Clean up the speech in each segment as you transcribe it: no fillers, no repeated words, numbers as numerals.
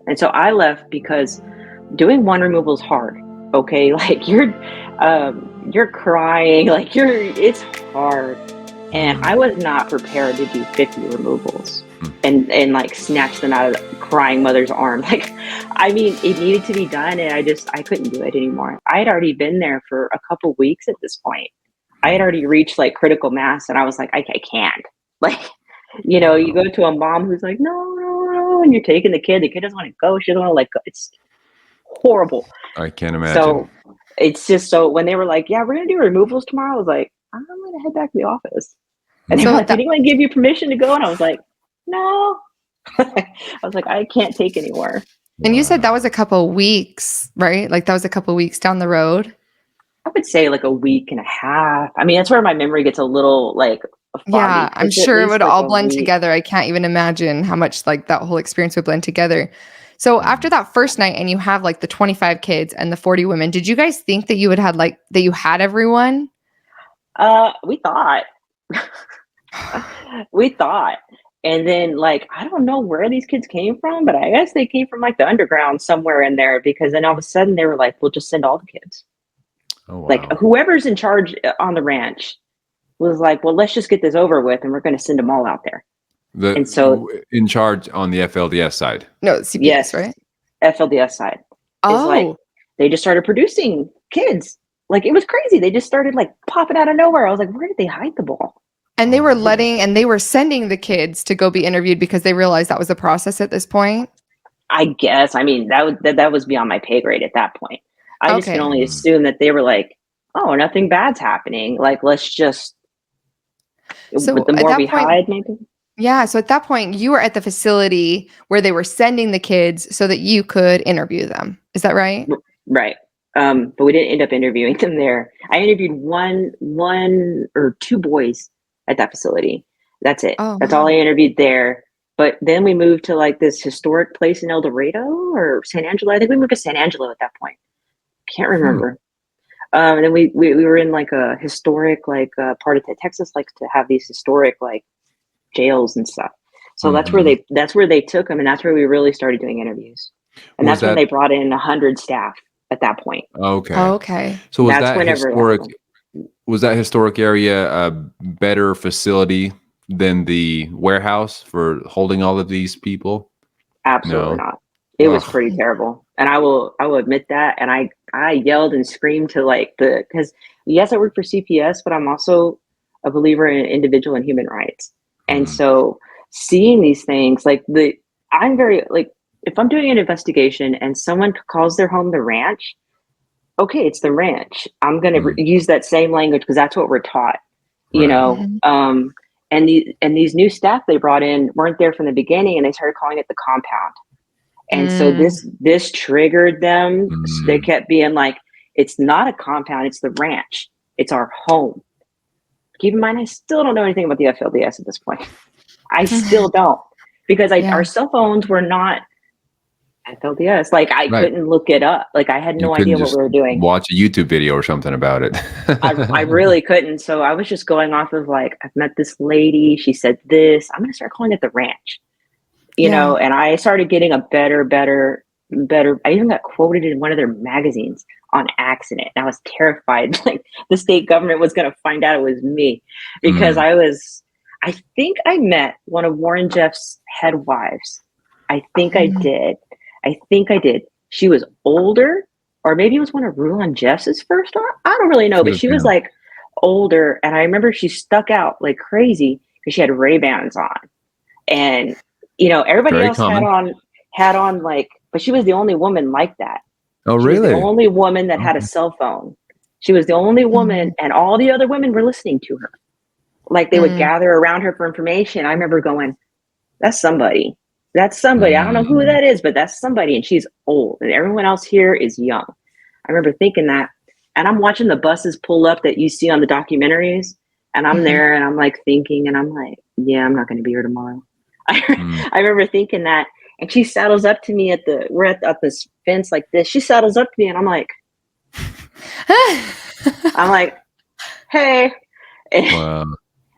And so I left because doing one removal is hard. Okay, like you're crying, like it's hard. And I was not prepared to do 50 removals and like snatch them out of the crying mother's arm. Like, I mean, it needed to be done, and I couldn't do it anymore. I had already been there for a couple weeks at this point. I had already reached like critical mass, and I was like, I can't. Like, you know, you go to a mom who's like, no, and you're taking the kid doesn't want to go. She doesn't want to like go. It's horrible. I can't imagine. So it's just, so when they were like, yeah, we're going to do removals tomorrow, I was like, I'm going to head back to the office. And they were like, did anyone give you permission to go? And I was like, no. I was like, I can't take anymore. And you said that was a couple weeks, right? Like that was a couple weeks down the road? I would say like a week and a half. I mean, that's where my memory gets a little like foggy. Yeah, I'm sure it would like all blend together. I can't even imagine how much like that whole experience would blend together. So after that first night and you have like the 25 kids and the 40 women, did you guys think that you would had like that you had everyone? We thought. We thought. And then like, I don't know where these kids came from, but I guess they came from like the underground somewhere in there, because then all of a sudden they were like, we'll just send all the kids. Oh, wow. Like whoever's in charge on the ranch was like, well, let's just get this over with and we're going to send them all out there. And so in charge on the FLDS side? No, CPS, yes, right? FLDS side. Oh. Like, they just started producing kids. Like, it was crazy. They just started like popping out of nowhere. I was like, where did they hide the ball? And they were sending the kids to go be interviewed because they realized that was the process at this point? I guess. I mean, that was beyond my pay grade at that point. I just can only assume that they were like, oh, nothing bad's happening. Like, let's just, so the more we hide, maybe. Yeah. So at that point, you were at the facility where they were sending the kids so that you could interview them. Is that right? Right. But we didn't end up interviewing them there. I interviewed one or two boys at that facility. That's it. Oh, that's all I interviewed there. But then we moved to like this historic place in El Dorado or San Angelo. I think we moved to San Angelo at that point. Can't remember. And then we were in like a historic like part of Texas likes to have these historic like jails and stuff. So that's where they took them, and that's where we really started doing interviews. And that's when they brought in 100 staff at that point. Okay. Oh, okay. So was that historic area a better facility than the warehouse for holding all of these people? Absolutely not. It was pretty terrible. And I will admit that. And I yelled and screamed to like because yes, I work for CPS, but I'm also a believer in individual and human rights. And so seeing these things, like I'm very like, if I'm doing an investigation and someone calls their home the ranch, okay, it's the ranch. I'm going to use that same language because that's what we're taught, you know? And these new staff they brought in weren't there from the beginning, and they started calling it the compound. And so this triggered them. They kept being like, it's not a compound, it's the ranch. It's our home. Keep in mind, I still don't know anything about the FLDS at this point. I still don't, because our cell phones were not FLDS. Like I couldn't look it up. Like I had no idea what we were doing. Watch a YouTube video or something about it. I really couldn't. So I was just going off of like, I've met this lady. She said this. I'm going to start calling it the ranch. You know, and I started getting a better. I even got quoted in one of their magazines on accident. And I was terrified, like the state government was going to find out it was me, because I think I met one of Warren Jeff's head wives. I think I did. She was older, or maybe it was one of Rulon Jeff's first. I don't really know, but she was like older. And I remember she stuck out like crazy because she had Ray-Bans on. And, you know, everybody else had on like, but she was the only woman like that. Oh, she really? was the only woman that had a cell phone. She was the only woman, and all the other women were listening to her. Like they would gather around her for information. I remember going, that's somebody. That's somebody. I don't know who that is, but that's somebody. And she's old, and everyone else here is young. I remember thinking that, and I'm watching the buses pull up that you see on the documentaries, and I'm there, and I'm like thinking, and I'm like, yeah, I'm not going to be here tomorrow. I remember thinking that, and she saddles up to me we're at this fence like this. She saddles up to me, and I'm like, hey. Wow.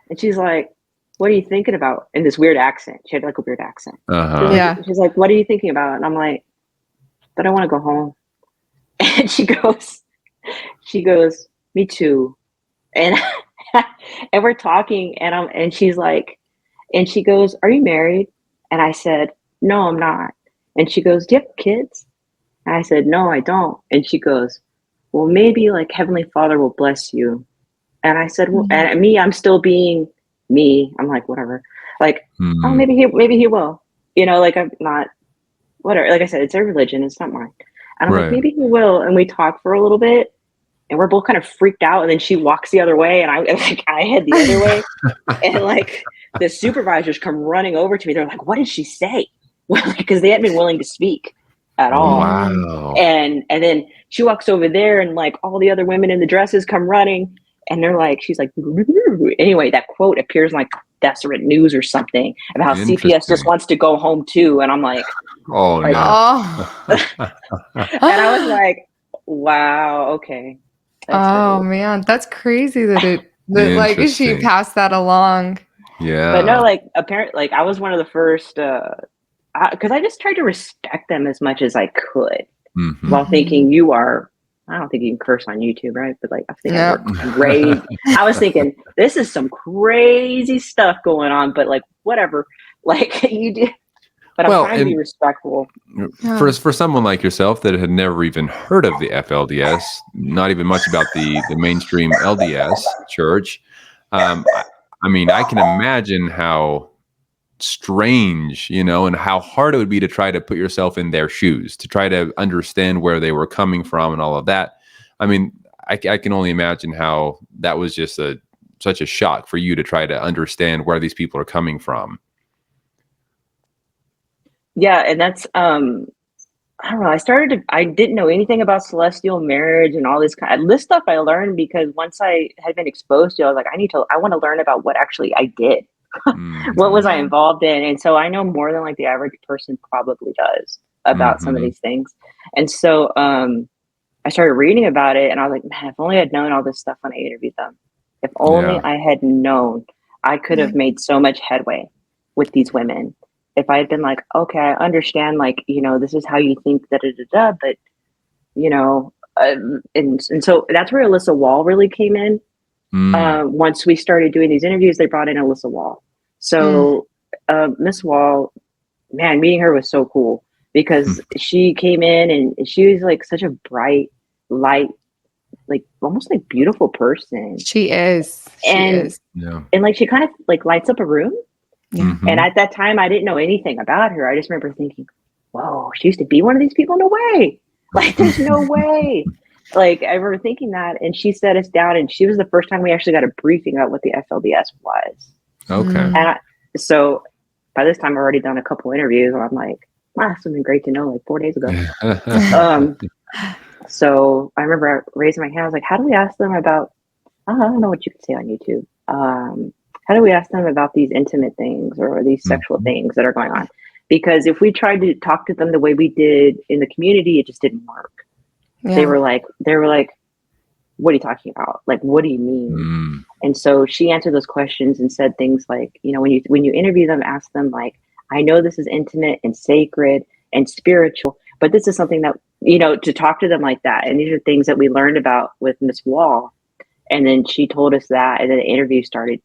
And she's like, what are you thinking about? In this weird accent. She had like a weird accent. Uh-huh. Yeah. She's like, what are you thinking about? And I'm like, but I want to go home. And she goes, me too. And and we're talking, and she's like, and she goes, are you married? And I said, no, I'm not. And she goes, do you have kids? And I said, no, I don't. And she goes, well, maybe like Heavenly Father will bless you. And I said, well, and me, I'm still being me. I'm like, whatever. Like, oh, maybe he will. You know, like I'm not, whatever. Like I said, it's their religion. It's not mine. And I'm like, maybe he will. And we talk for a little bit, and we're both kind of freaked out. And then she walks the other way, and I head the other way. And like the supervisors come running over to me. They're like, what did she say? Because they hadn't been willing to speak at all. Wow. And then she walks over there, and like all the other women in the dresses come running, and they're like, she's like, anyway, that quote appears in like Deseret News or something about how CPS just wants to go home too. And I'm like, oh like, no. And I was like, wow, okay. That's man, that's crazy that like she passed that along. Yeah. But no, like apparently, like I was one of the first, because I just tried to respect them as much as I could, while thinking I don't think you can curse on YouTube, right? But like I was thinking this is some crazy stuff going on, but like whatever, like you did. But I'm trying to be respectful. For someone like yourself that had never even heard of the FLDS, not even much about the mainstream LDS church, I mean, I can imagine how strange, and how hard it would be to try to put yourself in their shoes, to try to understand where they were coming from and all of that. I mean, I can only imagine how that was just such a shock for you to try to understand where these people are coming from. Yeah, and that's I don't know. I didn't know anything about celestial marriage and all this stuff I learned because once I had been exposed to it, I was like, I want to learn about what actually I did. What was I involved in? And so I know more than like the average person probably does about some of these things. And so I started reading about it, and I was like, man, if only I'd known all this stuff when I interviewed them. If only I had known, I could have made so much headway with these women. If I had been like, okay, I understand, like, this is how you think, but, and so that's where Alyssa Wall really came in. Once we started doing these interviews, they brought in Alyssa Wall. So Miss Wall, man, meeting her was so cool because she came in and she was like such a bright, light, like almost like beautiful person. She is. And like she kind of like lights up a room. And at that time, I didn't know anything about her. I just remember thinking, whoa, she used to be one of these people? No way. Like, there's no way. Like, I remember thinking that. And she set us down, and she was the first time we actually got a briefing about what the FLDS was. Okay. And so by this time, I've already done a couple interviews, and I'm like, wow, that's something great to know, like 4 days ago. So I remember raising my hand. I was like, how do we ask them about, I don't know what you could say on YouTube. How do we ask them about these intimate things or these sexual things that are going on? Because if we tried to talk to them the way we did in the community, it just didn't work. Yeah. They were like, what are you talking about? Like, what do you mean? And so she answered those questions and said things like, when you interview them, ask them like, I know this is intimate and sacred and spiritual, but this is something that, to talk to them like that. And these are things that we learned about with Miss Wall. And then she told us that, and then the interview started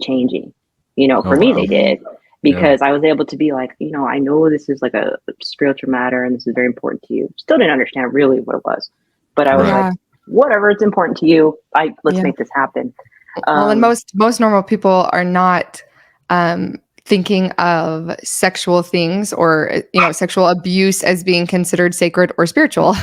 changing. For me, they did, because I was able to be like, I know this is like a spiritual matter and this is very important to you. Still didn't understand really what it was, but I was like, whatever, it's important to you. Let's make this happen. Well, and most normal people are not thinking of sexual things or sexual abuse as being considered sacred or spiritual.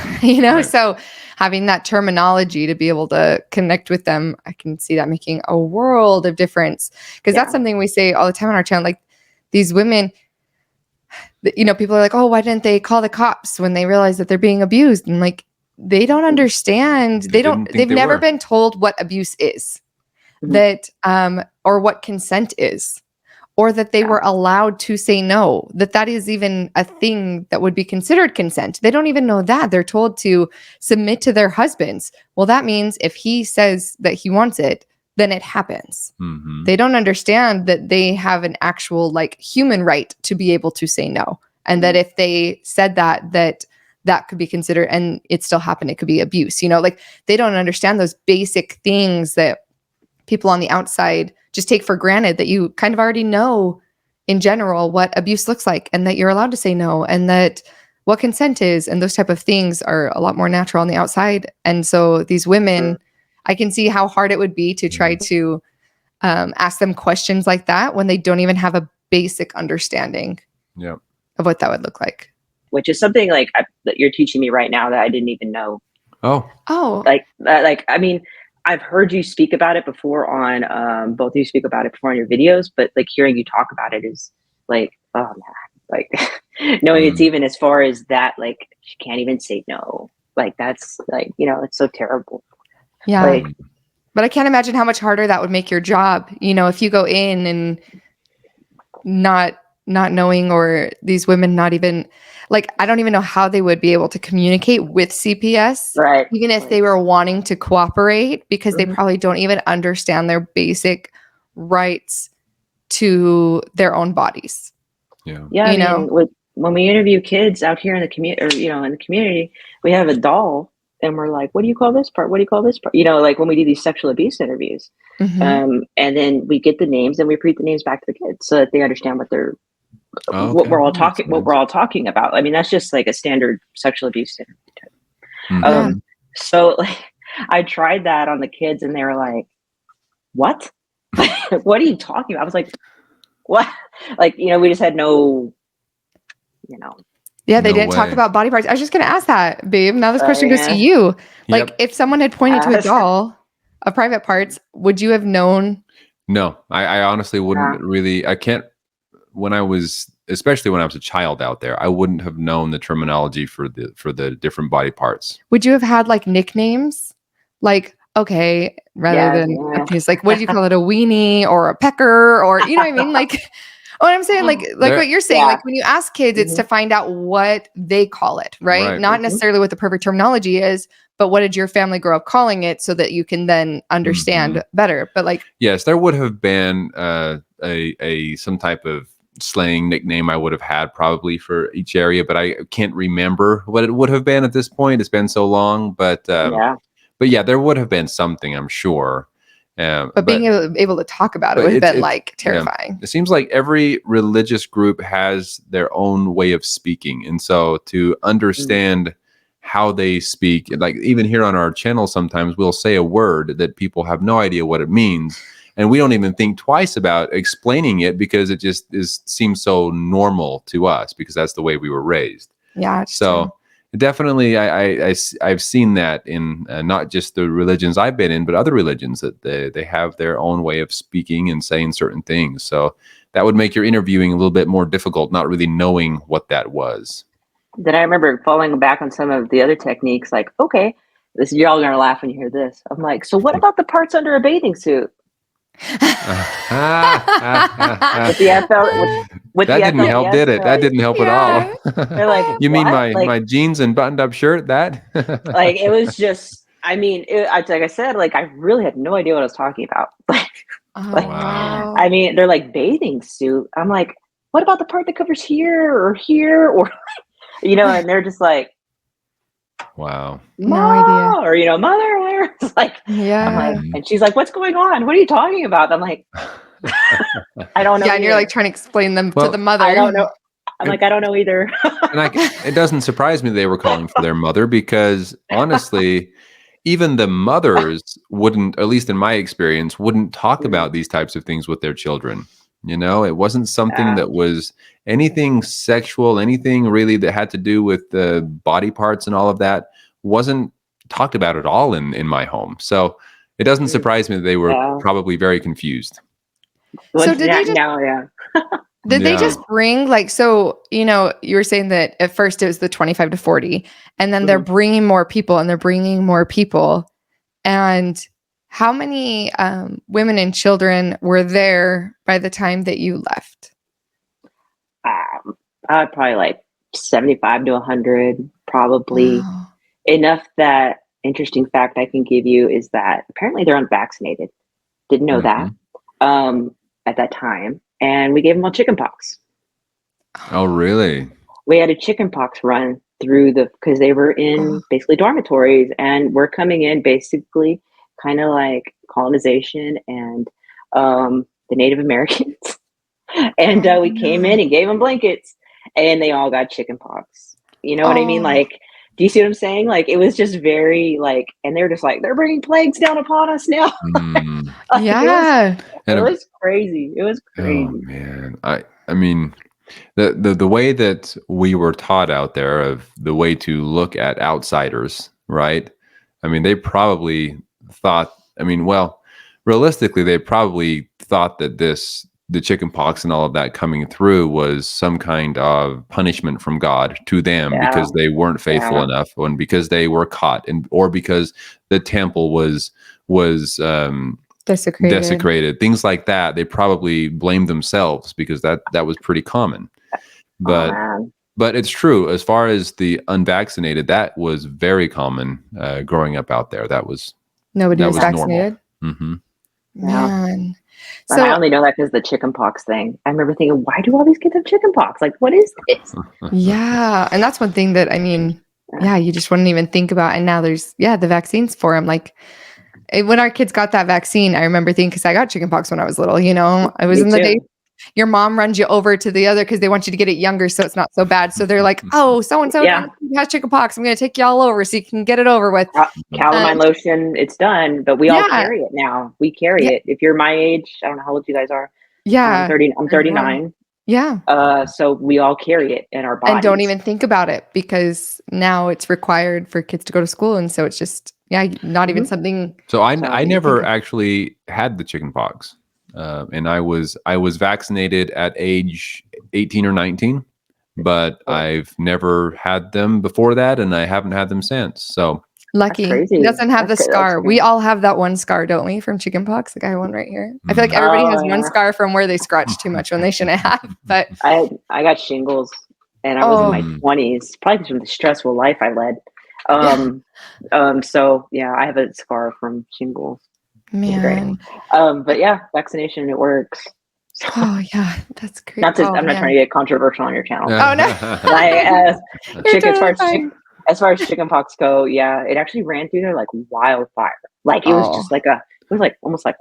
So having that terminology to be able to connect with them, I can see that making a world of difference, because that's something we say all the time on our channel. Like, these women, people are like, oh, why didn't they call the cops when they realize that they're being abused? And like, they don't understand. They've never been told what abuse is, that or what consent is, or that they were allowed to say no, that is even a thing that would be considered consent. They don't even know that. They're told to submit to their husbands. Well, that means if he says that he wants it, then it happens. Mm-hmm. They don't understand that they have an actual like human right to be able to say no. And that if they said that could be considered, and it still happened, it could be abuse, like they don't understand those basic things that people on the outside just take for granted, that you kind of already know in general what abuse looks like, and that you're allowed to say no, and that what consent is, and those type of things are a lot more natural on the outside. And so these women, I can see how hard it would be to try to ask them questions like that when they don't even have a basic understanding of what that would look like. Which is something like that you're teaching me right now that I didn't even know. Oh, like I mean, I've heard you speak about it before on both of you speak about it before on your videos, but like hearing you talk about it is like, oh man, like knowing it's even as far as that, like she can't even say no. Like that's like, it's so terrible. Yeah. Like, but I can't imagine how much harder that would make your job. If you go in and not knowing, or these women not even like, I don't even know how they would be able to communicate with CPS, right. even if they were wanting to cooperate, because they probably don't even understand their basic rights to their own bodies. Yeah. I mean, when we interview kids out here in the community, or in the community, we have a doll and we're like, what do you call this part? What do you call this part? Like when we do these sexual abuse interviews, and then we get the names and we repeat the names back to the kids so that they understand what they're, what we're all talking about. I mean, that's just like a standard sexual abuse interview. So like, I tried that on the kids and they were like, what? What are you talking about? I was like, what? Like, we just had no, Yeah, they didn't talk about body parts. I was just going to ask that, babe. Now this question goes to you. Like, if someone had pointed to a doll of private parts, would you have known? No, I honestly wouldn't really. I can't. Especially when I was a child out there, I wouldn't have known the terminology for the different body parts. Would you have had like nicknames? Like, okay, rather than just like, what did you call it? A weenie or a pecker, or you know what I mean? Like, what I'm saying, like what you're saying, like when you ask kids, it's to find out what they call it, right? Not necessarily what the perfect terminology is, but what did your family grow up calling it, so that you can then understand better. But like, yes, there would have been some type of slang nickname I would have had probably for each area, but I can't remember what it would have been at this point. It's been so long, but yeah, there would have been something, I'm sure. But being able to talk about it would have been like terrifying. Yeah. It seems like every religious group has their own way of speaking. And so to understand how they speak, like even here on our channel, sometimes we'll say a word that people have no idea what it means. And we don't even think twice about explaining it because it just seems so normal to us because that's the way we were raised. Yeah. So definitely, I've seen that in not just the religions I've been in, but other religions, that they have their own way of speaking and saying certain things. So that would make your interviewing a little bit more difficult, not really knowing what that was. Then I remember falling back on some of the other techniques, like, okay, you're all gonna laugh when you hear this. I'm like, so what about the parts under a bathing suit? With the that didn't help, did it? That didn't help at all. They're like, you mean my jeans and buttoned up shirt? That like it was just. I mean, like I said, like I really had no idea what I was talking about. Wow. I mean, they're like bathing suit. I'm like, what about the part that covers here, or and they're just like, wow, no idea, or mother. It's like, I'm like, and she's like, what's going on? What are you talking about? I'm like, I don't know. Yeah, and you're like trying to explain them to the mother. I don't know. I'm like, I don't know either. And it doesn't surprise me they were calling for their mother, because honestly, even the mothers wouldn't, at least in my experience, wouldn't talk about these types of things with their children. It wasn't something that was anything sexual, anything really that had to do with the body parts and all of that wasn't talked about at all in my home. So it doesn't surprise me that they were probably very confused. So did they just, did they just bring you were saying that at first it was the 25 to 40 and then they're bringing more people and they're bringing more people. And how many women and children were there by the time that you left? Probably like 75 to 100, probably. Wow. Enough that, interesting fact I can give you is that apparently they're unvaccinated. Didn't know that at that time. And we gave them all chicken pox. Oh, really? We had a chicken pox run through because they were in basically dormitories, and we're coming in basically kind of like colonization and the Native Americans. And we came in and gave them blankets, and they all got chicken pox. You know what I mean? Like, do you see what I'm saying? Like, it was just very like, and they're just like, they're bringing plagues down upon us now. Yeah. It was crazy. It was crazy. Oh man. I mean, the way that we were taught out there of the way to look at outsiders, right? I mean, they probably thought, I mean, well, realistically, they probably thought that the chicken pox and all of that coming through was some kind of punishment from God to them because they weren't faithful enough, and because they were caught, or because the temple was desecrated, things like that. They probably blamed themselves because that was pretty common. But it's true, as far as the unvaccinated, that was very common growing up out there. Nobody was vaccinated. Man. So I only know that because the chicken pox thing. I remember thinking, why do all these kids have chicken pox? Like, what is this? Yeah. And that's one thing that, I mean, you just wouldn't even think about. And now there's, the vaccines for them. Like, when our kids got that vaccine, I remember thinking, because I got chicken pox when I was little, I was in the day. Your mom runs you over to the other because they want you to get it younger so it's not so bad. So they're like, oh, so-and-so has chicken pox. I'm going to take you all over so you can get it over with. Calamine lotion, it's done. But we all carry it now. We carry it. If you're my age, I don't know how old you guys are. Yeah. I'm 39. Yeah. So we all carry it in our bodies. And don't even think about it because now it's required for kids to go to school. And so it's just, not even something. So I never actually had the chicken pox. And I was vaccinated at age 18 or 19, but I've never had them before that, and I haven't had them since. So lucky. He doesn't have the scar. We all have that one scar, don't we, from chicken pox? The guy one right here. I feel like everybody has one scar from where they scratched too much when they shouldn't have. But I got shingles, and I was in my 20s, probably from the stressful life I led. So I have a scar from shingles. Man. But vaccination, it works. So, that's great. I'm not trying to get controversial on your channel. Oh no. As far as chicken pox go, it actually ran through there like wildfire. Like it was just like almost like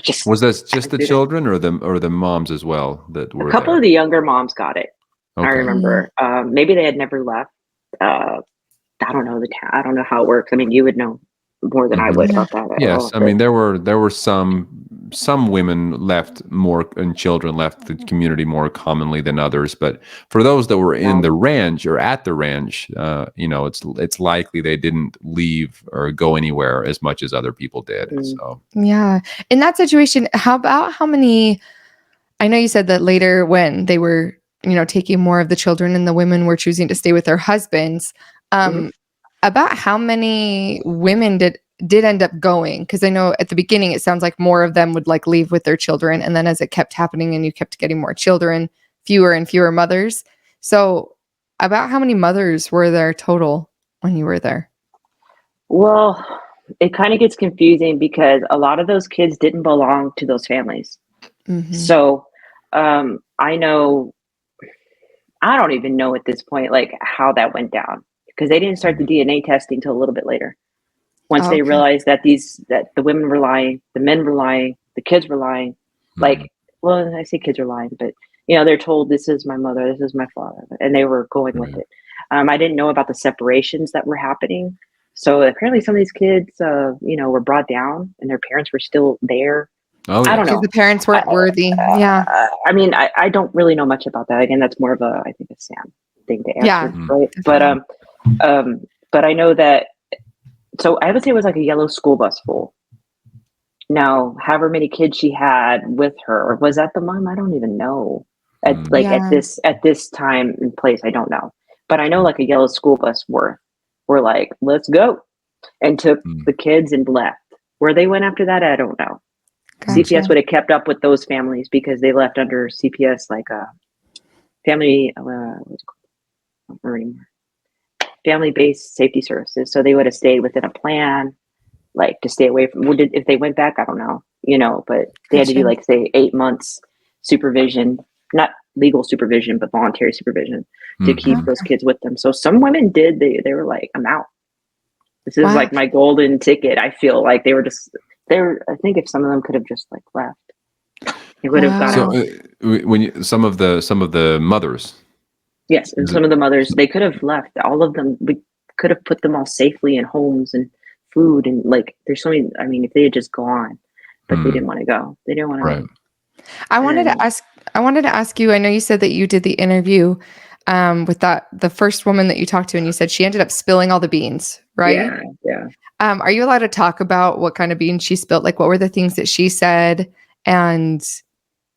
just. Was this just the children or the moms as well that were? A couple of the younger moms got it. Okay. I remember. Maybe they had never left. I don't know I don't know how it works. I mean, you would know more than I would about that. Yes, I mean there were some women left more and children left the community more commonly than others, but for those that were in the ranch or at the ranch, it's likely they didn't leave or go anywhere as much as other people did. So in that situation, how many? I know you said that later when they were taking more of the children and the women were choosing to stay with their husbands. About how many women did end up going? Because I know at the beginning it sounds like more of them would like leave with their children, and then as it kept happening and you kept getting more children, fewer and fewer mothers. So about how many mothers were there total when you were there? Well, it kind of gets confusing because a lot of those kids didn't belong to those families. So I don't even know at this point like how that went down, because they didn't start the DNA testing till a little bit later. Once they realized that the women were lying, the men were lying, the kids were lying. Like, well, I say kids are lying, but they're told this is my mother, this is my father, and they were going with it. I didn't know about the separations that were happening. So apparently some of these kids, were brought down and their parents were still there. Oh, yeah. I don't know. The parents weren't worthy. I mean, I don't really know much about that. Again, that's more of a Sam thing to answer, right? But I know that. So I would say it was like a yellow school bus full. Now, however many kids she had with her, or was that the mom? I don't even know. At this time and place, I don't know. But I know like a yellow school bus worth were like, let's go, and took the kids and left. Where they went after that, I don't know. Gotcha. CPS would have kept up with those families because they left under CPS, like a family, what's it called? I don't remember anymore. Family-based safety services. So they would have stayed within a plan like to stay away from. If they went back, I don't know, but they had to do like say 8 months supervision, not legal supervision, but voluntary supervision to keep those kids with them. So some women did. They were like, I'm out. This is like my golden ticket. I feel like they were. I think if some of them could have just like left, it would have gone. So some of the mothers. Yes, and some of the mothers, they could have left. All of them, we could have put them all safely in homes and food, and like there's so many. I mean, if they had just gone, but they didn't want to go. They didn't want to. Right. I wanted to ask you. I know you said that you did the interview with the first woman that you talked to, and you said she ended up spilling all the beans, right? Yeah. Are you allowed to talk about what kind of beans she spilled? Like, what were the things that she said, and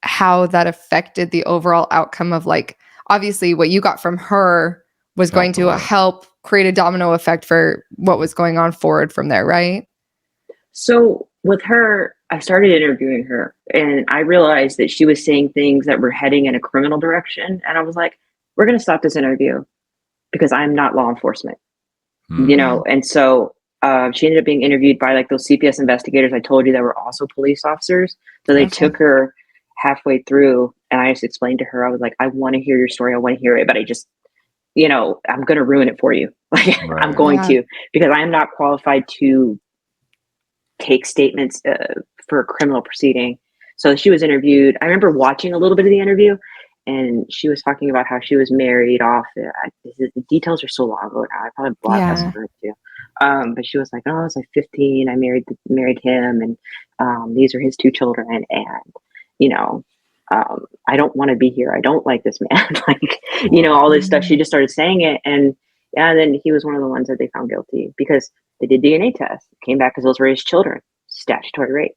how that affected the overall outcome of, like, obviously what you got from her was going to help create a domino effect for what was going on forward from there, right? So with her, I started interviewing her, and I realized that she was saying things that were heading in a criminal direction. And I was like, we're going to stop this interview because I'm not law enforcement, And so she ended up being interviewed by like those CPS investigators I told you that were also police officers. So they took her halfway through, and I just explained to her, I was like, I want to hear your story. I want to hear it, but I just, I'm going to ruin it for you. Like I'm going to, because I am not qualified to take statements for a criminal proceeding. So she was interviewed. I remember watching a little bit of the interview, and she was talking about how she was married off. The details are so long ago now. I probably blocked that for too. But she was like, "Oh, I was like 15. I married him, and these are his 2 children, and I don't want to be here. I don't like this man." Like, all this stuff. She just started saying it, and then he was one of the ones that they found guilty because they did DNA tests. It came back because those were his children. Statutory rape,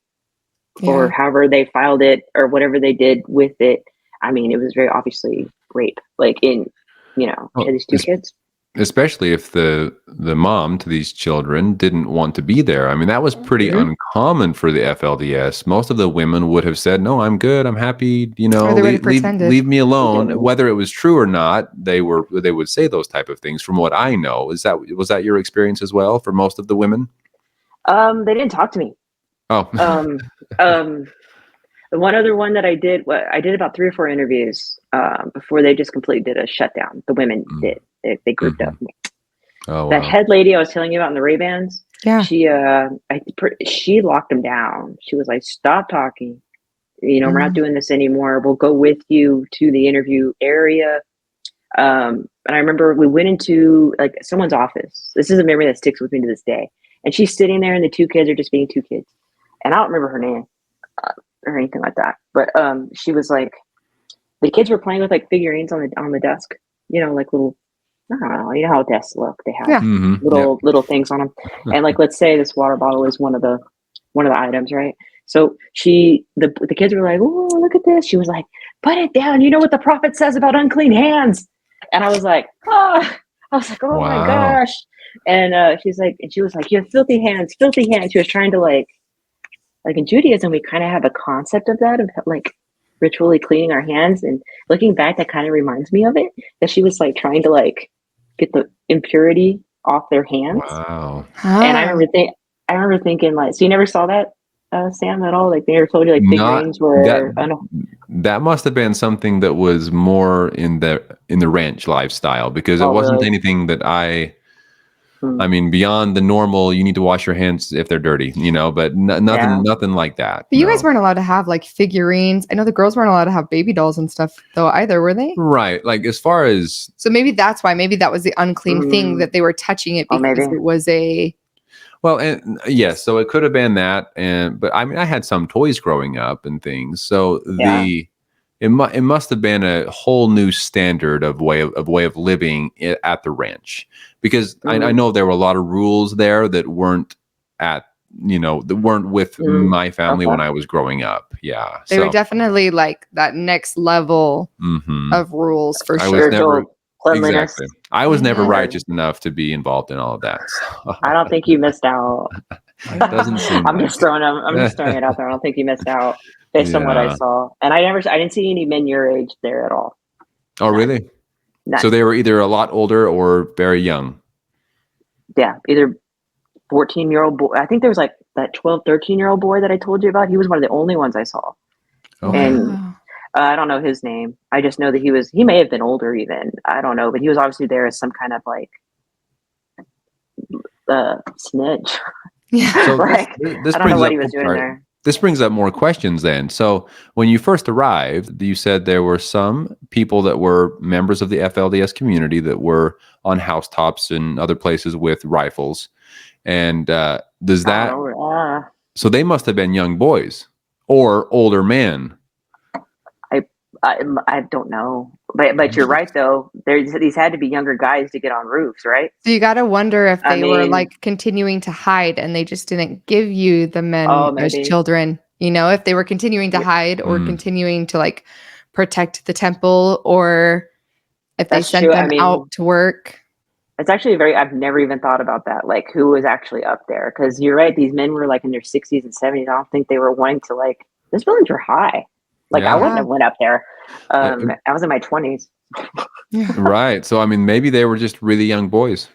or however they filed it, or whatever they did with it. I mean, it was very obviously rape. Like in, these 2 kids. Especially if the mom to these children didn't want to be there. I mean, that was pretty uncommon for the FLDS. Most of the women would have said, "No, I'm good. I'm happy. Leave me alone." Whether it was true or not, they would say those type of things. From what I know, was that your experience as well for most of the women? They didn't talk to me. Oh. The one other one that I did about 3 or 4 interviews before they just completely did a shutdown. The women did. They grouped up. Oh, wow. That head lady I was telling you about in the Ray-Bans, she locked them down. She was like, "Stop talking. We're not doing this anymore. We'll go with you to the interview area." And I remember we went into like someone's office. This is a memory that sticks with me to this day. And she's sitting there, and the 2 kids are just being 2 kids. And I don't remember her name or anything like that. But she was like, the kids were playing with like figurines on the desk. Like little, I don't know, you know how desks look. They have little things on them. And like, let's say this water bottle is one of the items, right? So the kids were like, "Oh, look at this." She was like, "Put it down. You know what the prophet says about unclean hands." And I was like, "Oh," my gosh. And she was like, "You have filthy hands, filthy hands." She was trying to like in Judaism, we kind of have a concept of that, of like ritually cleaning our hands. And looking back, that kind of reminds me of it, that she was like trying to like get the impurity off their hands. Wow. And I remember thinking like, so you never saw that, Sam, at all? Like they never told you like figurines were that must have been something that was more in the ranch lifestyle, because it wasn't anything that I mean, beyond the normal, you need to wash your hands if they're dirty, but nothing like that. But you guys weren't allowed to have like figurines. I know the girls weren't allowed to have baby dolls and stuff though either, were they? Right. Like as far as. So maybe that's why, maybe that was the unclean thing, that they were touching it because it was a. Well, and yes, so it could have been that. But I mean, I had some toys growing up and things. So it must have been a whole new standard of way of living at the ranch, because I know there were a lot of rules there that weren't with my family when I was growing up. Yeah, they were definitely like that next level of rules for sure. Cleanliness. Exactly. I was never righteous enough to be involved in all of that. So. I don't think you missed out. Doesn't seem. I'm just throwing it out there. I don't think you missed out based on what I saw. And I didn't see any men your age there at all. Oh, really? None. So they were either a lot older or very young. Yeah, either 14-year-old boy. I think there was like that 12, 13-year-old boy that I told you about. He was one of the only ones I saw. Okay. And Wow. I don't know his name. I just know that he may have been older even. I don't know, but he was obviously there as some kind of like snitch. Yeah. So Like, this I don't know brings what up, he was doing there. this brings up more questions then. So when you first arrived, you said there were some people that were members of the FLDS community that were on housetops and other places with rifles. And does that, so they must have been young boys or older men. I don't know, but you're right though. These had to be younger guys to get on roofs, right? So you got to wonder if I they were mean- like continuing to hide and they just didn't give you the men Oh, as maybe. children, you know, if they were continuing to hide or Mm. continuing to like protect the temple, or if they That's sent true. them I mean, out to work. It's actually I've never even thought about that, like who was actually up there. Because you're right, these men were like in their 60s and 70s. I don't think they were wanting to like, those buildings were high. Like I Yeah. wouldn't have went up there. I was in my 20s. Right. So, I mean, maybe they were just really young boys.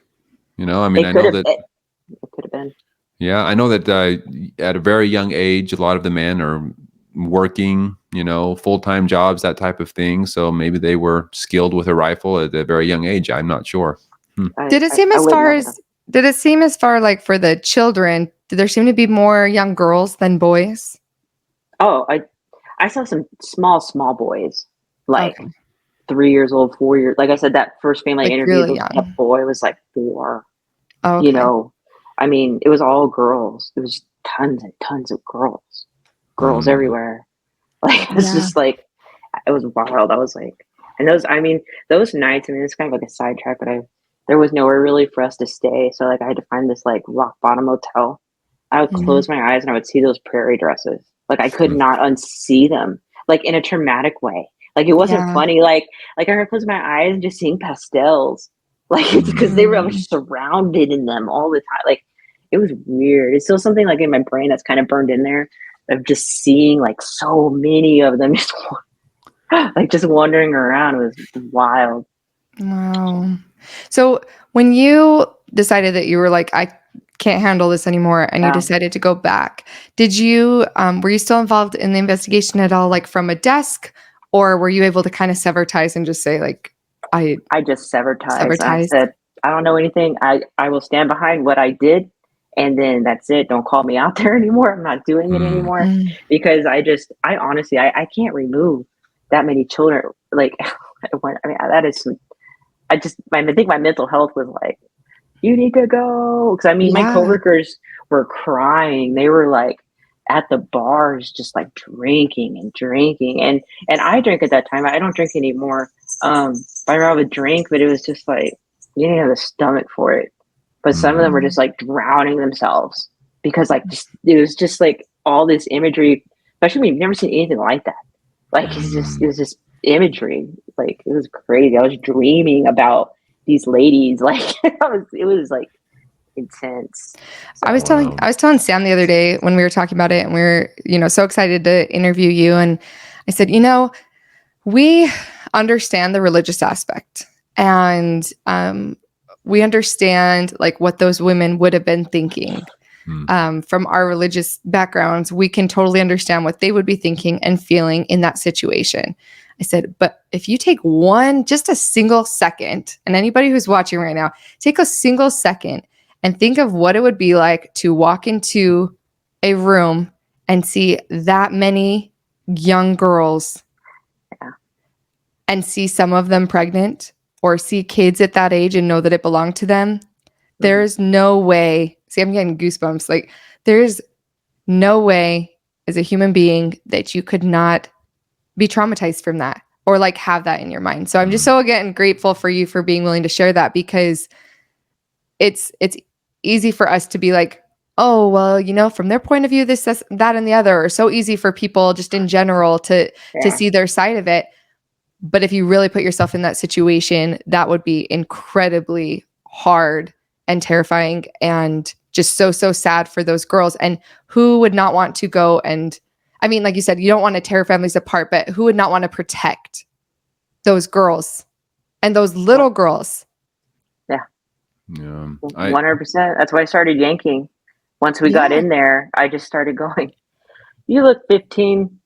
You know, I mean, It I could know have. that. It could have been. Yeah, I know that at a very young age, a lot of the men are working, you know, full-time jobs, that type of thing. So maybe they were skilled with a rifle at a very young age. I'm not sure. Did it seem as far like for the children, did there seem to be more young girls than boys? Oh, I saw some small boys, like Okay. 3 years old, 4 years. Like I said, that first family I Like interviewed, really that young. boy was like 4. Oh, okay. You know, I mean, it was all girls. It was tons and tons of girls everywhere. Like it was Yeah. just like, it was wild. I was like, and those nights. I mean, it's kind of like a sidetrack, but there was nowhere really for us to stay, so like I had to find this like rock bottom motel. I would Mhm. close my eyes and I would see those prairie dresses. Like I could not unsee them. Like in a traumatic way. Like it wasn't Yeah. funny. Like I remember closing my eyes and just seeing pastels. Like it's because I was surrounded in them all the time. Like it was weird. It's still something like in my brain that's kind of burned in there of just seeing like so many of them just like just wandering around. It was wild. Wow. So when you decided that you were like, I can't handle this anymore, and you decided to go back, did you, were you still involved in the investigation at all, like from a desk, or were you able to kind of sever ties and just say like, I just severed ties. Severed ties. I said, I don't know anything. I will stand behind what I did. And then that's it. Don't call me out there anymore. I'm not doing it anymore because I honestly, I can't remove that many children. Like, I mean, that is, I think my mental health was like, you need to go. Cause I mean, my coworkers were crying. They were like at the bars, just like drinking. And I drank at that time. I don't drink anymore. I remember I would drink, but it was just like, you didn't have the stomach for it. But some of them were just like drowning themselves because like it was just like all this imagery, especially when you've never seen anything like that. Like it was just imagery. Like it was crazy. I was dreaming about these ladies. Like it was like intense. So, I was telling Sam the other day when we were talking about it, and we were, so excited to interview you. And I said, we understand the religious aspect, and we understand like what those women would have been thinking. From our religious backgrounds, we can totally understand what they would be thinking and feeling in that situation. I said, but if you take just a single second, and anybody who's watching right now, take a single second and think of what it would be like to walk into a room and see that many young girls and see some of them pregnant, or see kids at that age and know that it belonged to them. There's no way. See, I'm getting goosebumps. Like, there's no way as a human being that you could not be traumatized from that or like have that in your mind. So I'm just so again grateful for you for being willing to share that, because it's easy for us to be like, oh, well, from their point of view, this, that, and the other, or so easy for people just in general to see their side of it. But if you really put yourself in that situation, that would be incredibly hard and terrifying and just so sad for those girls. And who would not want to go and, I mean, like you said, you don't want to tear families apart, but who would not want to protect those girls and those little girls? Yeah. 100%. That's why I started yanking. Once we got Yeah. in there, I just started going, you look 15.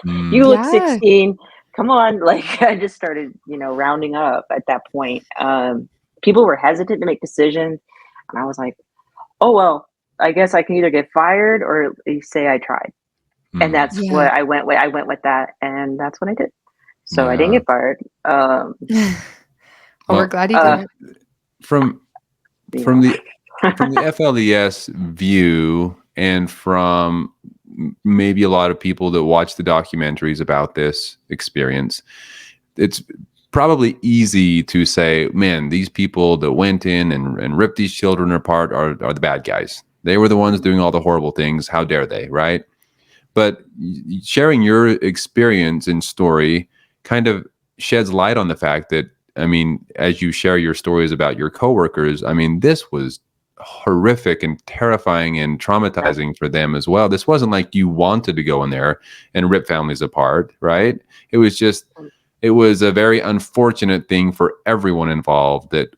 You Mm, look Yeah. 16. Come on. Like, I just started, rounding up at that point. People were hesitant to make decisions. And I was like, oh, well, I guess I can either get fired or at least say I tried. And mm, that's what I went with. I went with that. And that's what I did. So I didn't yeah. get fired. Well, we're Well, glad you Uh, didn't. from you from know. the from the FLDS view, and from maybe a lot of people that watch the documentaries about this experience, it's probably easy to say, man, these people that went in and ripped these children apart are the bad guys. They were the ones doing all the horrible things. How dare they, right? But sharing your experience and story kind of sheds light on the fact that, I mean, as you share your stories about your coworkers, I mean, this was horrific and terrifying and traumatizing for them as well. This wasn't like you wanted to go in there and rip families apart, right? It was just, it was a very unfortunate thing for everyone involved that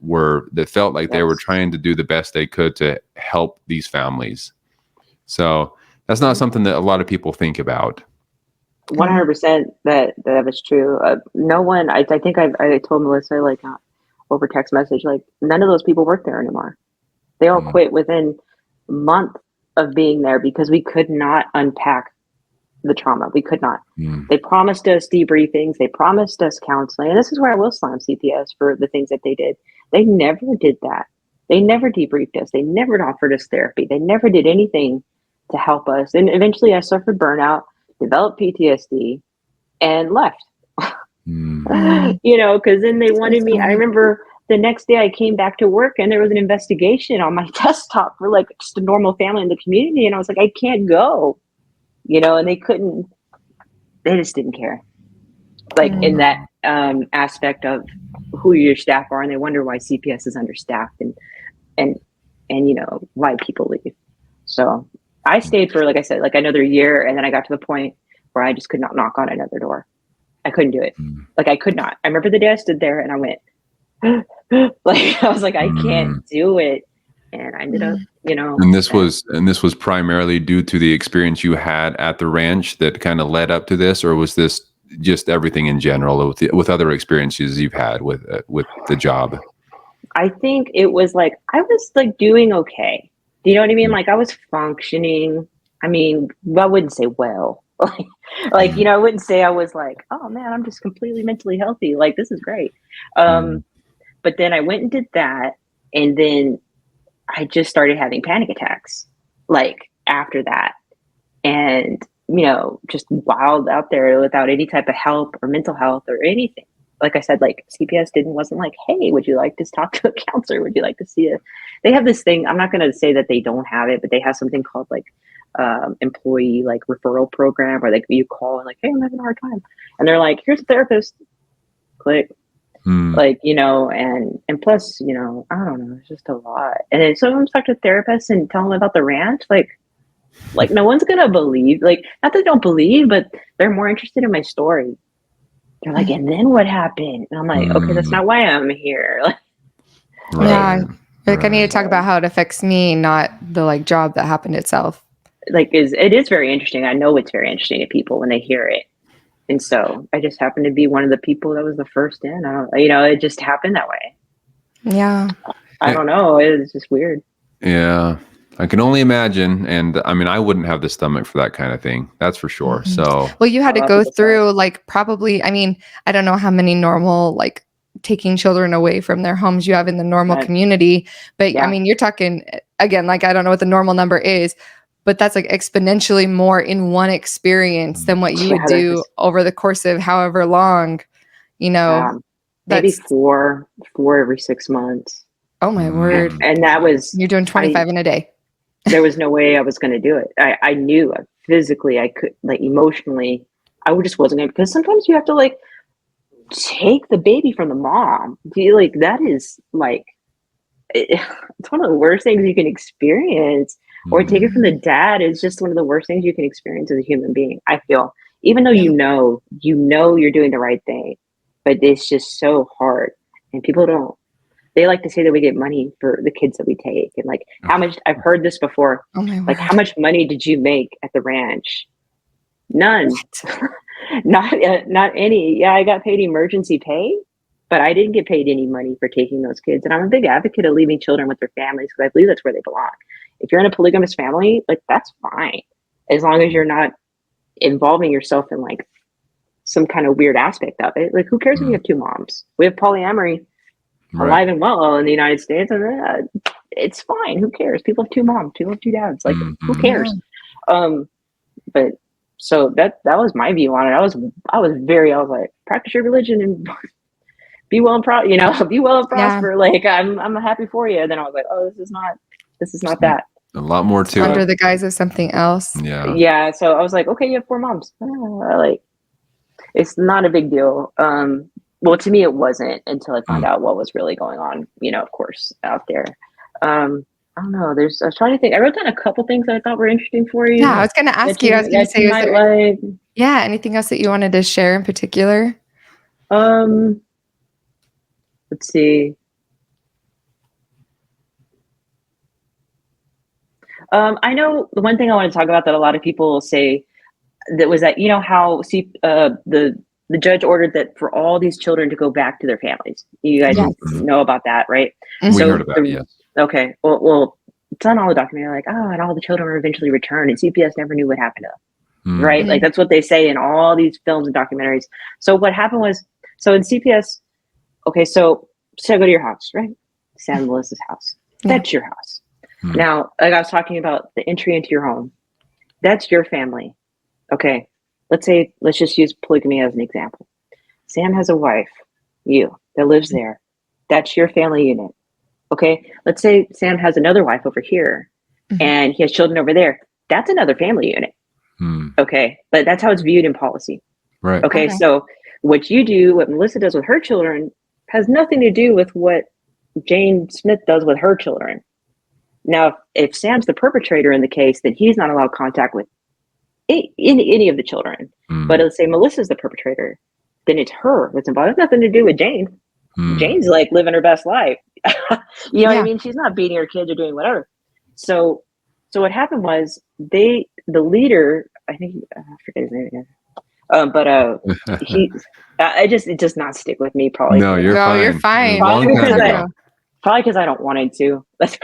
felt like they were Yes. trying to do the best they could to help these families. So that's not something that a lot of people think about. 100% that was true. No one, I think I told Melissa, like, over text message, like, none of those people work there anymore. They all quit within a month of being there because we could not unpack the trauma. We could not. They promised us debriefings. They promised us counseling. And this is where I will slam CPS for the things that they did. They never did that. They never debriefed us. They never offered us therapy. They never did anything to help us. And eventually I suffered burnout, developed PTSD, and left. Because then they wanted me. I remember the next day I came back to work and there was an investigation on my desktop for like just a normal family in the community. And I was like, I can't go, and they just didn't care. Like in that aspect of who your staff are. And they wonder why CPS is understaffed and why people leave. So I stayed for, like I said, like another year. And then I got to the point where I just could not knock on another door. I couldn't do it. Like I could not. I remember the day I stood there and I went, like I was like, I can't do it. And I ended up, And this was primarily due to the experience you had at the ranch that kind of led up to this, or was this just everything in general with other experiences you've had with the job? I think it was like I was like doing okay. Do you know what I mean? Like I was functioning. I mean, I wouldn't say well. I wouldn't say I was like, oh man, I'm just completely mentally healthy. Like this is great. But then I went and did that, and then I just started having panic attacks like after that. And, just wild out there without any type of help or mental health or anything. Like I said, like CPS wasn't like, hey, would you like to talk to a counselor? Would you like to see it? They have this thing. I'm not going to say that they don't have it, but they have something called like employee like referral program where like you call and like, hey, I'm having a hard time. And they're like, here's a therapist. Click. Like, and plus, I don't know, it's just a lot. And then sometimes talk to therapists and tell them about the ranch, like no one's gonna believe, like, not that they don't believe, but they're more interested in my story. They're like, and then what happened? And I'm like, okay, that's not why I'm here. Yeah. Like I need to talk about how it affects me, not the like job that happened itself. Like it is very interesting. I know it's very interesting to people when they hear it. And so I just happened to be one of the people that was the first in. I don't, it just happened that way. Yeah. I don't know. It's just weird. Yeah. I can only imagine. And I mean, I wouldn't have the stomach for that kind of thing. That's for sure. So, well, you had to go through like probably, I mean, I don't know how many normal, like taking children away from their homes you have in the normal community, but I mean, you're talking again, like, I don't know what the normal number is, but that's like exponentially more in one experience than what you would do over the course of however long, maybe four every 6 months. Oh my word. And that was, you're doing 25 in a day. There was no way I was going to do it. I knew physically I could, like emotionally, I just wasn't going to, because sometimes you have to like take the baby from the mom. Like that is like, it's one of the worst things you can experience. Or take it from the dad is just one of the worst things you can experience as a human being, I feel. Even though you know you're doing the right thing, but it's just so hard. And people don't they like to say that we get money for the kids that we take, and like how much. I've heard this before. Oh my Like, word. how much money did you make at the ranch? None. not any. Yeah, I got paid emergency pay, but I didn't get paid any money for taking those kids. And I'm a big advocate of leaving children with their families because I believe that's where they belong. If you're in a polygamous family, like that's fine, as long as you're not involving yourself in like some kind of weird aspect of it. Like, who cares if you have two moms? We have polyamory alive and well in the United States, and it's fine. Who cares? People have two moms, people have two dads. Like, who cares? But so that was my view on it. I was like, practice your religion and be well and proud, be well and prosper. Yeah. Like, I'm happy for you. And then I was like, oh, this is not that. A lot more to under it. the guise of something else. Yeah. So I was like, okay, you have four moms. Like, it's not a big deal. Well, to me, it wasn't until I found out what was really going on, of course, out there. I don't know. I was trying to think. I wrote down a couple things that I thought were interesting for you. Yeah, I was going to ask you. I was going to say, anything else that you wanted to share in particular? Let's see. I know the one thing I want to talk about that a lot of people say that was that, how the judge ordered that for all these children to go back to their families. You guys know about that, right? We heard about it, yes. Okay. Well, it's on all the documentary, like, and all the children were eventually returned, and CPS never knew what happened to them, right? Like, that's what they say in all these films and documentaries. So what happened was, in CPS, okay, so I go to your house, right? Sam and Melissa's house. That's your house. Now, like I was talking about the entry into your home, that's your family. Okay. Let's just use polygamy as an example. Sam has a wife, that lives there. That's your family unit. Okay. Let's say Sam has another wife over here and he has children over there. That's another family unit. Okay. But that's how it's viewed in policy. Right. Okay. So what Melissa does with her children has nothing to do with what Jane Smith does with her children. Now, if Sam's the perpetrator in the case, then he's not allowed contact with any of the children. But let's say Melissa's the perpetrator, then it's her that's involved. It has nothing to do with Jane. Jane's like living her best life. You know what I mean? She's not beating her kids or doing whatever. So what happened was the leader, I think I forget his name again. But it does not stick with me. Probably. No, you're fine. Probably because I don't want it to. That's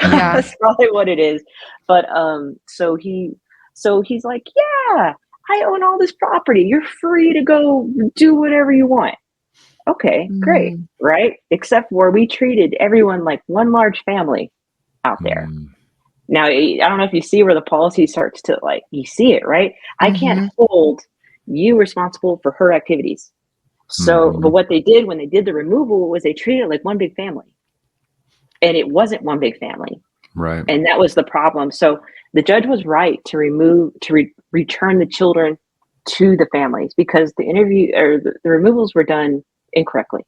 probably what it is. But so he's like, yeah, I own all this property. You're free to go do whatever you want. Okay, great, right? Except where we treated everyone like one large family out there. Now, I don't know if you see where the policy starts to, like, you see it, right? I can't hold you responsible for her activities. So, but what they did when they did the removal was they treated it like one big family. And it wasn't one big family. Right. And that was the problem. So the judge was right to return the children to the families because the removals were done incorrectly.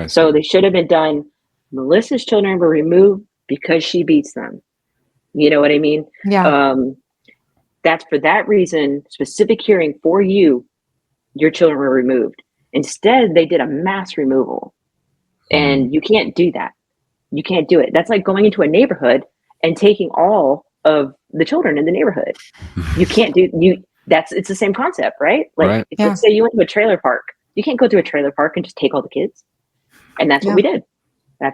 So they should have been done. Melissa's children were removed because she beats them. You know what I mean? Yeah. That's for that reason, specific hearing for you, your children were removed. Instead, they did a mass removal. And you can't do that. You can't do it. That's like going into a neighborhood and taking all of the children in the neighborhood. You can't it's the same concept, right? Like, let's say you went to a trailer park. You can't go to a trailer park and just take all the kids. And that's what we did. And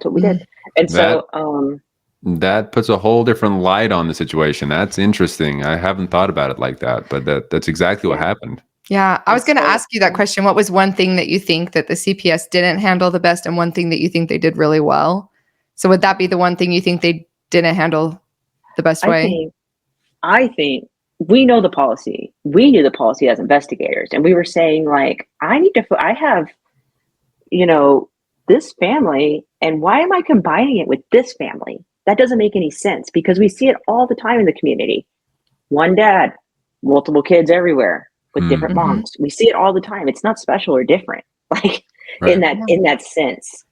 that puts a whole different light on the situation. That's interesting. I haven't thought about it like that, but that's exactly what happened. Yeah. I was going to ask you that question. What was one thing that you think that the CPS didn't handle the best and one thing that you think they did really well? So would that be the one thing you think they didn't handle the best way? I think we know the policy. We knew the policy as investigators. And we were saying, like, I have, this family, and why am I combining it with this family? That doesn't make any sense because we see it all the time in the community. One dad, multiple kids everywhere with different moms. We see it all the time. It's not special or different, like in that sense.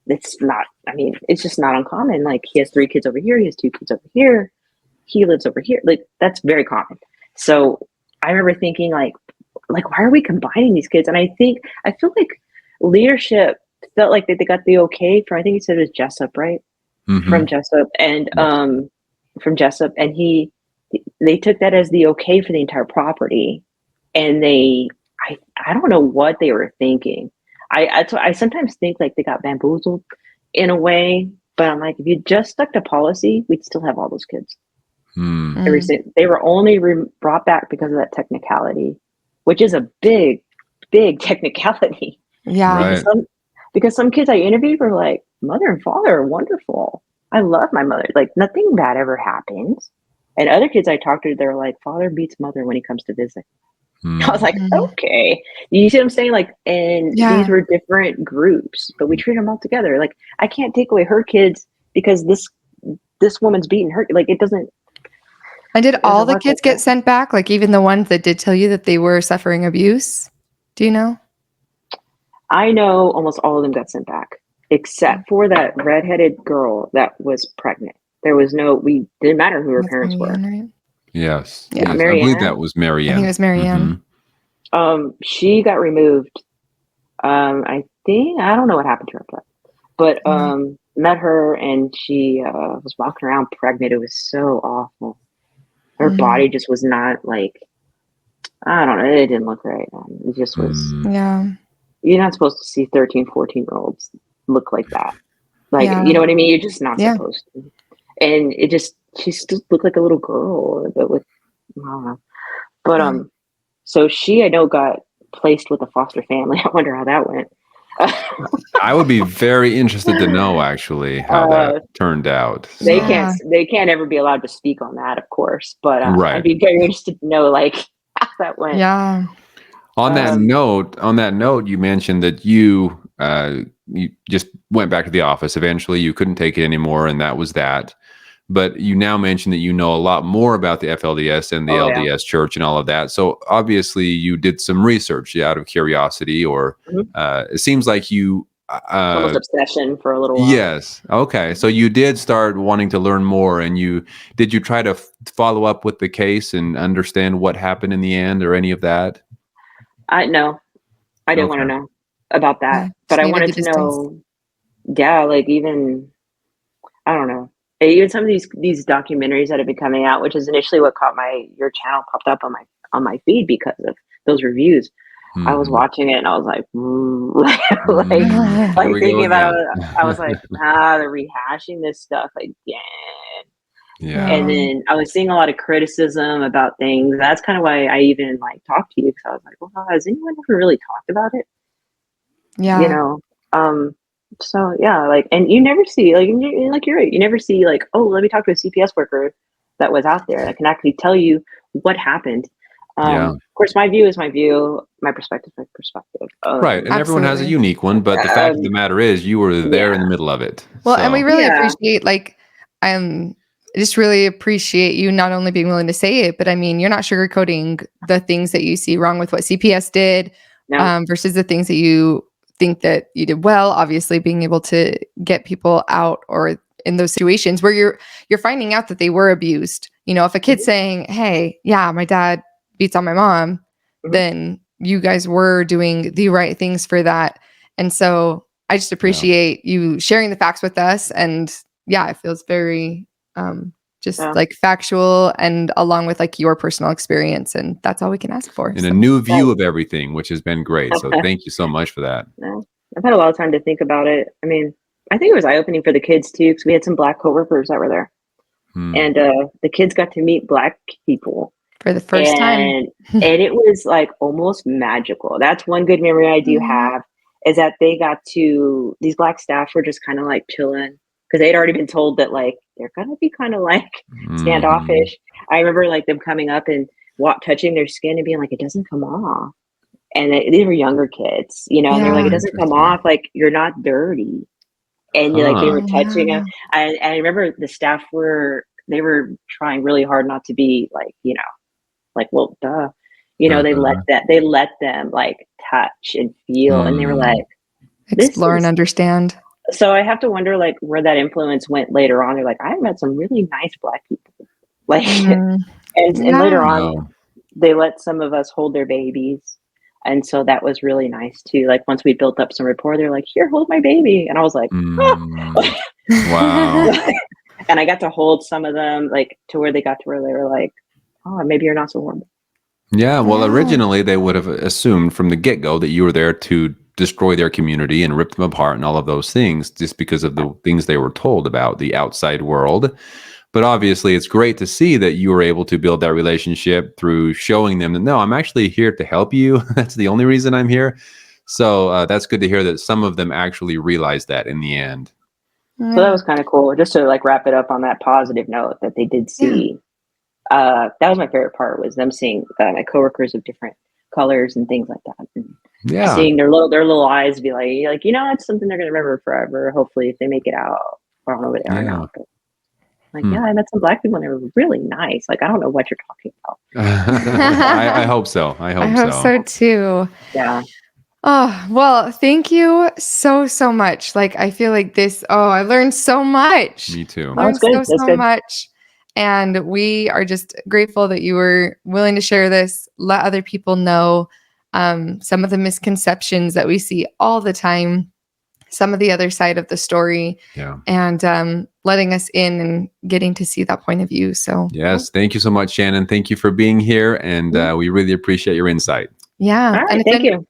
It's not, it's just not uncommon. Like, he has 3 kids over here. He has 2 kids over here. He lives over here. Like, that's very common. So I remember thinking like, why are we combining these kids? And I feel like leadership felt like they got the okay from, I think he said it was Jessup, right? Mhm. From Jessup, and they took that as the okay for the entire property, and I don't know what they were thinking. I sometimes think like they got bamboozled in a way, but I'm like, if you just stuck to policy, we'd still have all those kids. Hmm. They were only brought back because of that technicality, which is a big technicality. Yeah. Right. Because some kids I interviewed were like, mother and father are wonderful. I love my mother. Like, nothing bad ever happens. And other kids I talked to, they're like, father beats mother when he comes to visit. Hmm. I was like, okay. You see what I'm saying? Like, and these were different groups, but we treat them all together. Like, I can't take away her kids because this woman's beating her. Like, it doesn't. And did all the kids get sent back? Like, even the ones that did tell you that they were suffering abuse? Do you know? I know almost all of them got sent back, except for that redheaded girl that was pregnant. There was we didn't matter who her parents were. Right? Yes. Yeah. Yes. I believe that was Marianne. I think it was Marianne. She got removed. I don't know what happened to her, but met her, and she was walking around pregnant. It was so awful. Her body just was not like, I don't know. It didn't look right. It just was. Yeah. You're not supposed to see 13, 14-year-olds look like that. Like, you know what I mean? You're just not supposed to. And she still looked like a little girl, but with, I don't know. But, so she, I know, got placed with a foster family. I wonder how that went. I would be very interested to know actually how that turned out. So. They can't ever be allowed to speak on that, of course, but right. I'd be very interested to know like how that went. Yeah. On that note, you mentioned that you just went back to the office. Eventually, you couldn't take it anymore, and that was that. But you now mentioned that you know a lot more about the FLDS and the LDS Church and all of that. So obviously, you did some research out of curiosity, or it seems like you almost obsession for a little while. Yes. Okay. So you did start wanting to learn more, and did you try to follow up with the case and understand what happened in the end, or any of that? No, I didn't want to know about that, but I wanted to know. Yeah, like even, I don't know, even some of these documentaries that have been coming out, which is initially what caught your channel popped up on my feed because of those reviews. Mm-hmm. I was watching it and I was like, like thinking about it. I was like, they're rehashing this stuff again. Yeah. And then I was seeing a lot of criticism about things. That's kind of why I even like talked to you, because I was like, well, has anyone ever really talked about it? Yeah. You know? So yeah, like, and you never see, like you're right. You never see like, oh, let me talk to a CPS worker that was out there that can actually tell you what happened. Of course, my view is my view. My perspective is my perspective. Right, and everyone has a unique one, but the fact of the matter is, you were there in the middle of it. Well, and we really appreciate, like, I just really appreciate you not only being willing to say it, but I mean, you're not sugarcoating the things that you see wrong with what CPS did versus the things that you think that you did well. Obviously, being able to get people out, or in those situations where you're finding out that they were abused. You know, if a kid's saying, "Hey, yeah, my dad beats on my mom," then you guys were doing the right things for that. And so I just appreciate you sharing the facts with us. And it feels very like factual, and along with like your personal experience. And that's all we can ask for. And a new view of everything, which has been great. So thank you so much for that. I've had a lot of time to think about it. I mean, I think it was eye-opening for the kids too, because we had some Black coworkers that were there. And the kids got to meet Black people for the first time. And it was like almost magical. That's one good memory I do have, is that these Black staff were just kind of like chilling, because they'd already been told that like they're gonna be kind of like standoffish. I remember like them coming up and touching their skin and being like, it doesn't come off. And these were younger kids, you know, and they're like, it doesn't come off, like you're not dirty. And like they were touching them. I remember the staff they were trying really hard not to be like, you know, like, well, duh, you know, they let them like touch and feel, and they were like, explore and understand. So I have to wonder like where that influence went later on. They're like, I met some really nice Black people, like, and later on, they let some of us hold their babies. And so that was really nice too. Like once we built up some rapport, they're like, "Here, hold my baby," and I was like, Mm, wow. and I got to hold some of them, like to where they were like, "Oh, maybe you're not so horrible." Yeah, well, Yeah. originally they would have assumed from the get-go that you were there to destroy their community and rip them apart and all of those things just because of the things they were told about the outside world. But obviously, it's great to see that you were able to build that relationship through showing them that, no, I'm actually here to help you. That's the only reason I'm here. So that's good to hear that some of them actually realized that in the end. So that was kind of cool. Just to like wrap it up on that positive note, that they did see. That was my favorite part, was them seeing my coworkers of different colors and things like that, and Yeah. seeing their little eyes be like, you know, it's something they're gonna remember forever. Hopefully, if they make it out. I don't know what they are now, but like, yeah, I met some Black people and they were really nice. Like, I don't know what you're talking about. I hope so. I hope so too. Yeah. Oh, well, thank you so much. Like, I feel like I learned so much. Me too. Oh, Learned that's good. so much. And we are just grateful that you were willing to share this, let other people know some of the misconceptions that we see all the time, some of the other side of the story, and letting us in and getting to see that point of view. So yes, thank you so much, Shannon. Thank you for being here, and we really appreciate your insight. Yeah. All right, thank you.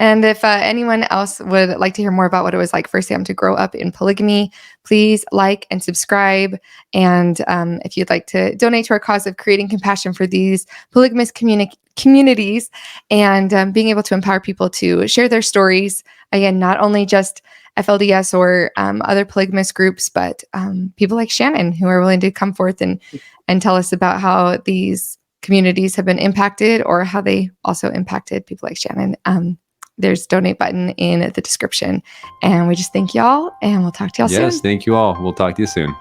And if anyone else would like to hear more about what it was like for Sam to grow up in polygamy, please like and subscribe. And if you'd like to donate to our cause of creating compassion for these polygamous communities and being able to empower people to share their stories, again, not only just FLDS or other polygamous groups, but people like Shannon who are willing to come forth and tell us about how these communities have been impacted or how they also impacted people like Shannon. There's a donate button in the description. And we just thank y'all, and we'll talk to y'all soon. Yes, thank you all. We'll talk to you soon.